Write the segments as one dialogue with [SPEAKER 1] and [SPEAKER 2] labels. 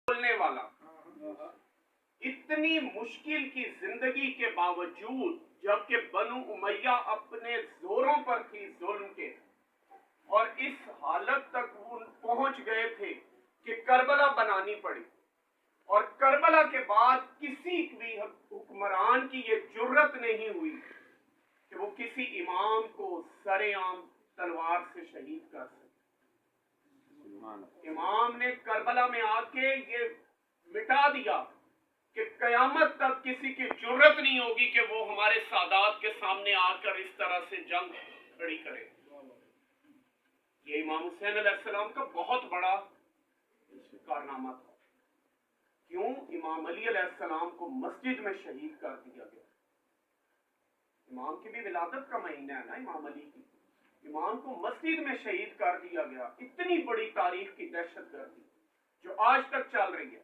[SPEAKER 1] बोलने वाला, इतनी मुश्किल की जिंदगी के बावजूद, जबकि बनु उमैया अपने जोरों पर थी जुल्म के, और इस हालत तक वो पहुंच गए थे कि करबला बनानी पड़ी। और करबला के बाद किसी भी हुक्मरान की ये जुर्रत नहीं हुई कि वो किसी इमाम को सरेआम तलवार से शहीद कर सके। इमाम ने करबला में आके ये मिटा दिया कि कयामत तक किसी की जुर्रत नहीं होगी कि वो हमारे सादात के सामने आकर इस तरह से जंग खड़ी करे। ये इमाम हुसैन अलैहिस्सलाम का बहुत बड़ा कारनामा था। क्यों इमाम अली अलैहिस्सलाम को मस्जिद में शहीद कर दिया गया? इमाम की भी विलादत का महीना है ना इमाम अली की। इमाम को मस्जिद में शहीद कर दिया गया। इतनी बड़ी तारीख की दहशतगर्दी जो आज तक चल रही है।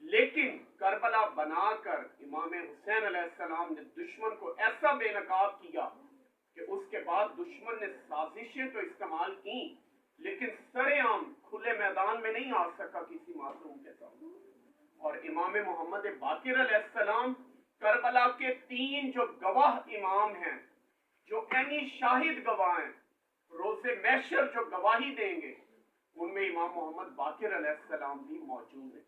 [SPEAKER 1] लेकिन करबला बनाकर इमाम हुसैन अलैहिस्सलाम ने दुश्मन को ऐसा बेनकाब किया कि उसके बाद दुश्मन ने साजिशें तो इस्तेमाल की, लेकिन सरेआम खुले मैदान में नहीं आ सका किसी मासूम के साथ। और इमाम मोहम्मद बाकिर अलैहिस्सलाम करबला के 3 जो गवाह इमाम हैं, जो ऐनी शाहिद गवाह हैं, रोज़े महशर जो गवाही देंगे, उनमें इमाम मोहम्मद बाकिर अलैहिस्सलाम भी मौजूद है।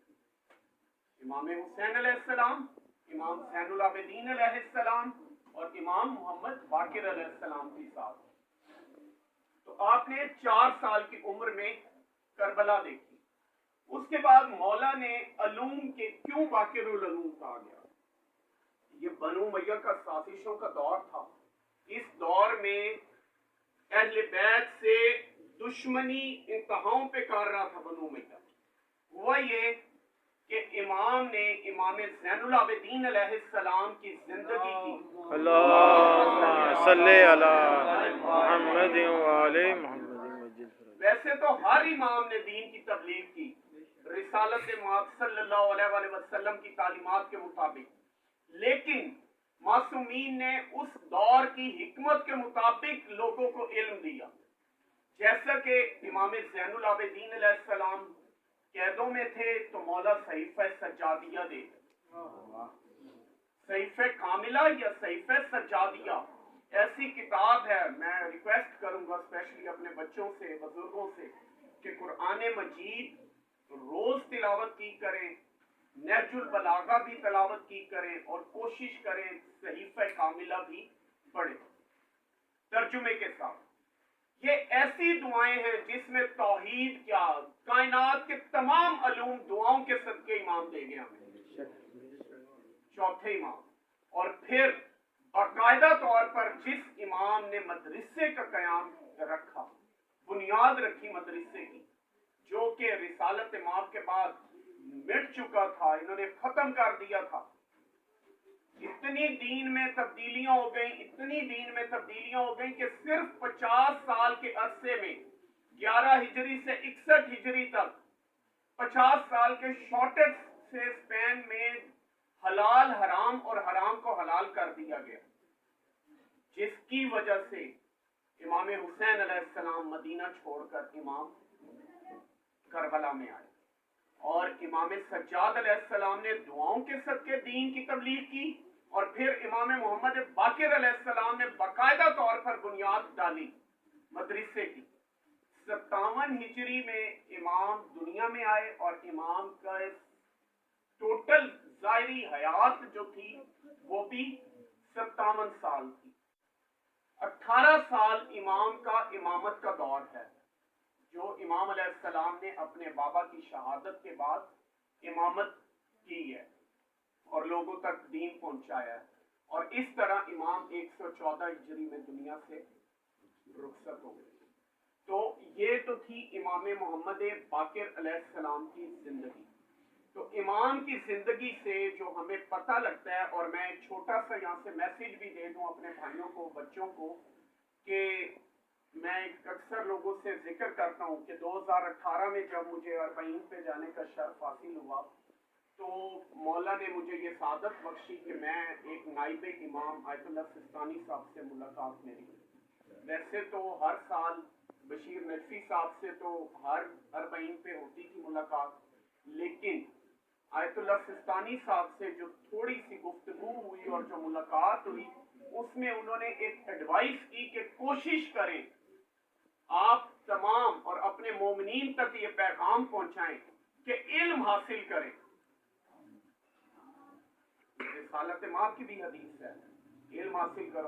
[SPEAKER 1] इमाम हुसैन अलैहिस्सलाम, इमाम ज़ैनुल आबिदीन अलैहिस्सलाम और इमाम मोहम्मद बाकिर अलैहिस्सलाम के साथ। तो आपने 4 साल की उम्र में करबला देखी। उसके बाद मौला ने अलूम के क्यों बाकिरुल अलूम कहा गया? ये बनु उमैया का साजिशों का दौर था। इस दौर में अहले बैत से दुश्मनी इंतहाओं पे कर रहा था बनु उमैया। हुआ ये कि इमाम ने इमाम ज़ैनुल आबिदीन अलैहिस्सलाम की जिंदगी की,
[SPEAKER 2] अल्लाह सल्ले अला मुहम्मद व आले मुहम्मद।
[SPEAKER 1] वैसे तो हर इमाम ने दीन की तबलीग की रिसालत मौत सल्लल्लाहु अलैहि वसल्लम की तालीमात के मुताबिक, लेकिन मासूमीन ने उस दौर की हिकमत के मुताबिक लोगों को इल्म दिया। जैसा कि इमाम ज़ैनुल आबिदीन अलैहिस्सलाम कैदों में थे तो मौला सहीफ़े सज्जादिया दे, सहीफ़े कामिला या सहीफ़े सज्जादिया ऐसी किताब है। मैं रिक्वेस्ट करूंगा स्पेशली अपने बच्चों से, बुजुर्गों से, कि कुरान मजीद रोज तिलावत की करें, नहजुल बलागा भी तिलावत की करें और कोशिश करें सहीफ़े कामिला भी पढ़ें तर्जुमे के साथ। ये ऐसी दुआएं हैं जिसमें तौहीद क्या, कायनात के तमाम अलूम दुआओं के सदके इमाम दे गए हमें, चौथे इमाम। और फिर बाकायदा तौर पर जिस इमाम ने मदरसे का कयाम रखा, बुनियाद रखी मदरसे की, जो कि रिसालत मौत के बाद मिट चुका था, इन्होंने खत्म कर दिया था। इतनी दीन में तब्दीलियां हो गई, इतनी दीन में तब्दीलियां हो गई कि सिर्फ 50 साल के अरसे में 11 हिजरी से 61 हिजरी तक 50 साल के शॉर्टेस्ट से स्पैन में हलाल हराम और हराम को हलाल कर दिया गया, जिसकी वजह से इमाम हुसैन अलैहिस्सलाम मदीना छोड़कर इमाम करबला में आए। और इमाम सज्जाद अलैहिस्सलाम ने दुआओं के सदके दीन की तबलीग की, और फिर इमाम मोहम्मद बाकिर अलैहिस्सलाम ने बाकायदा तौर पर बुनियाद डाली मदरसे की। 57 हिजरी में इमाम दुनिया में आए और इमाम का टोटल ज़ाहिरी हयात जो थी वो भी 57 साल थी। 18 साल इमाम का इमामत का दौर है, जो इमाम अलैहिस्सलाम ने अपने बाबा की शहादत के बाद इमामत की है और लोगों तक दीन पहुंचाया है। और इस तरह इमाम 114 हिजरी में दुनिया से रुखसत हो गए। तो ये तो थी इमाम मोहम्मद बाकिर अलैहिस्सलाम की जिंदगी। तो इमाम की जिंदगी से जो हमें पता लगता है, और मैं एक छोटा सा यहाँ से मैसेज भी दे दूं अपने भाइयों को, बच्चों को, कि मैं अक्सर लोगों से जिक्र करता हूँ कि 2018 में जब मुझे अरबईन पे जाने का शर्फ हासिल हुआ, तो मौला ने मुझे ये सादत बख्शी कि मैं एक नाइब इमाम आयतुल्लाह सिस्तानी साहब से मुलाकात मेरी। वैसे तो हर साल बशीर नकवी साहब से तो हर अरबईन पे होती थी मुलाकात, लेकिन आयतुल्लाह सिस्तानी साहब से जो थोड़ी सी गुफ्तगू हुई और जो मुलाकात हुई, उसमें उन्होंने एक एडवाइस की कि कोशिश करें आप तमाम और अपने मोमिनीन तक ये पैगाम पहुंचाएं कि इल्म हासिल करें। रिसालत माँ की भी हदीस है, इल्म हासिल करो।